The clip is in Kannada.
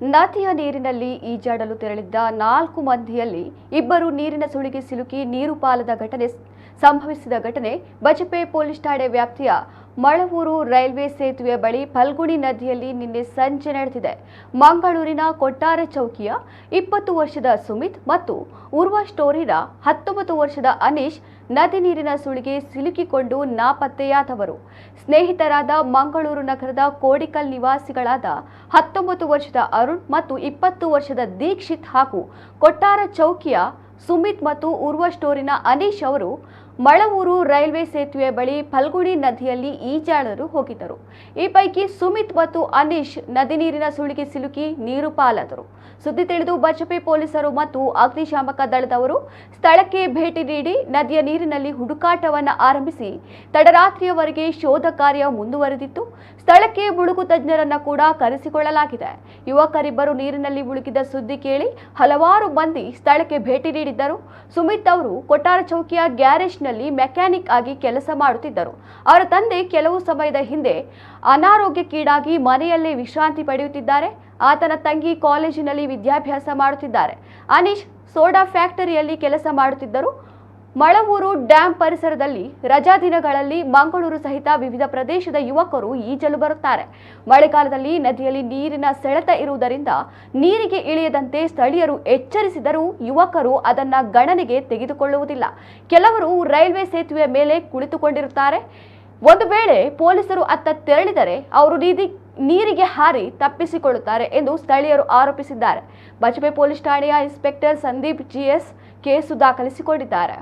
ನದಿಯ ನೀರಿನಲ್ಲಿ ಈಜಾಡಲು ತೆರಳಿದ್ದ 4 ಮಂದಿಯಲ್ಲಿ ಇಬ್ಬರು ನೀರಿನ ಸುಳಿಗೆ ಸಿಲುಕಿ ನೀರು ಪಾಲದ ಘಟನೆ ಸಂಭವಿಸಿದ ಘಟನೆ ಬಜಪೆ ಪೊಲೀಸ್ ಠಾಣೆ ವ್ಯಾಪ್ತಿಯ ಮಳವೂರು ರೈಲ್ವೆ ಸೇತುವೆ ಬಳಿ ಫಲ್ಗುಣಿ ನದಿಯಲ್ಲಿ ನಿನ್ನೆ ಸಂಜೆ ನಡೆದಿದೆ. ಮಂಗಳೂರಿನ ಕೊಟ್ಟಾರ ಚೌಕಿಯ 20 ವರ್ಷದ ಸುಮಿತ್ ಮತ್ತು ಉರ್ವ ಸ್ಟೋರಿನ 19 ವರ್ಷದ ಅನೀಶ್ ನದಿ ನೀರಿನ ಸುಳಿಗೆ ಸಿಲುಕಿಕೊಂಡು ನಾಪತ್ತೆಯಾದವರು. ಸ್ನೇಹಿತರಾದ ಮಂಗಳೂರು ನಗರದ ಕೋಡಿಕಲ್ ನಿವಾಸಿಗಳಾದ 19 ವರ್ಷದ ಅರುಣ್ ಮತ್ತು 20 ವರ್ಷದ ದೀಕ್ಷಿತ್ ಹಾಗೂ ಕೊಟ್ಟಾರ ಚೌಕಿಯ ಸುಮಿತ್ ಮತ್ತು ಉರ್ವ ಸ್ಟೋರಿನ ಅನೀಶ್ ಅವರು ಮಳವೂರು ರೈಲ್ವೆ ಸೇತುವೆ ಬಳಿ ಫಲ್ಗುಣಿ ನದಿಯಲ್ಲಿ ಈಜಾಡಲು ಹೋಗಿದ್ದರು. ಈ ಪೈಕಿ ಸುಮಿತ್ ಮತ್ತು ಅನೀಶ್ ನದಿ ನೀರಿನ ಸುಳಿಗೆ ಸಿಲುಕಿ ನೀರು ಪಾಲಾದರು. ಸುದ್ದಿ ತಿಳಿದು ಬಜಪೆ ಪೊಲೀಸರು ಮತ್ತು ಅಗ್ನಿಶಾಮಕ ದಳದವರು ಸ್ಥಳಕ್ಕೆ ಭೇಟಿ ನೀಡಿ ನದಿಯ ನೀರಿನಲ್ಲಿ ಹುಡುಕಾಟವನ್ನು ಆರಂಭಿಸಿ ತಡರಾತ್ರಿಯವರೆಗೆ ಶೋಧ ಕಾರ್ಯ ಮುಂದುವರೆದಿತ್ತು. ಸ್ಥಳಕ್ಕೆ ಮುಳುಗು ತಜ್ಞರನ್ನು ಕೂಡ ಕರೆಸಿಕೊಳ್ಳಲಾಗಿದೆ. ಯುವಕರಿಬ್ಬರು ನೀರಿನಲ್ಲಿ ಮುಳುಗಿದ ಸುದ್ದಿ ಕೇಳಿ ಹಲವಾರು ಮಂದಿ ಸ್ಥಳಕ್ಕೆ ಭೇಟಿ ನೀಡಿದ್ದರು. ಸುಮಿತ್ ಅವರು ಕೊಟ್ಟಾರ ಚೌಕಿಯ ಗ್ಯಾರೇಜ್ನಲ್ಲಿ ಮೆಕ್ಯಾನಿಕ್ ಆಗಿ ಕೆಲಸ ಮಾಡುತ್ತಿದ್ದರು. ಅವರ ತಂದೆ ಕೆಲವು ಸಮಯದ ಹಿಂದೆ ಅನಾರೋಗ್ಯಕ್ಕೀಡಾಗಿ ಮನೆಯಲ್ಲೇ ವಿಶ್ರಾಂತಿ ಪಡೆಯುತ್ತಿದ್ದಾರೆ. ಆತನ ತಂಗಿ ಕಾಲೇಜಿನಲ್ಲಿ ವಿದ್ಯಾಭ್ಯಾಸ ಮಾಡುತ್ತಿದ್ದಾರೆ. ಅನೀಶ್ ಸೋಡಾ ಫ್ಯಾಕ್ಟರಿಯಲ್ಲಿ ಕೆಲಸ ಮಾಡುತ್ತಿದ್ದರು. ಮಳವೂರು ಡ್ಯಾಂ ಪರಿಸರದಲ್ಲಿ ರಜಾ ದಿನಗಳಲ್ಲಿ ಮಂಗಳೂರು ಸಹಿತ ವಿವಿಧ ಪ್ರದೇಶದ ಯುವಕರು ಈಜಲು ಬರುತ್ತಾರೆ. ಮಳೆಗಾಲದಲ್ಲಿ ನದಿಯಲ್ಲಿ ನೀರಿನ ಸೆಳೆತ ಇರುವುದರಿಂದ ನೀರಿಗೆ ಇಳಿಯದಂತೆ ಸ್ಥಳೀಯರು ಎಚ್ಚರಿಸಿದರೂ ಯುವಕರು ಅದನ್ನು ಗಣನೆಗೆ ತೆಗೆದುಕೊಳ್ಳುವುದಿಲ್ಲ. ಕೆಲವರು ರೈಲ್ವೆ ಸೇತುವೆ ಮೇಲೆ ಕುಳಿತುಕೊಂಡಿರುತ್ತಾರೆ. ಒಂದು ವೇಳೆ ಪೊಲೀಸರು ಅತ್ತ ತೆರಳಿದರೆ ಅವರು ನೀರಿಗೆ ಹಾರಿ ತಪ್ಪಿಸಿಕೊಳ್ಳುತ್ತಾರೆ ಎಂದು ಸ್ಥಳೀಯರು ಆರೋಪಿಸಿದ್ದಾರೆ. ಬಜಪೆ ಪೊಲೀಸ್ ಠಾಣೆಯ ಇನ್ಸ್ಪೆಕ್ಟರ್ ಸಂದೀಪ್ ಜಿಎಸ್ ಕೇಸು ದಾಖಲಿಸಿಕೊಂಡಿದ್ದಾರೆ.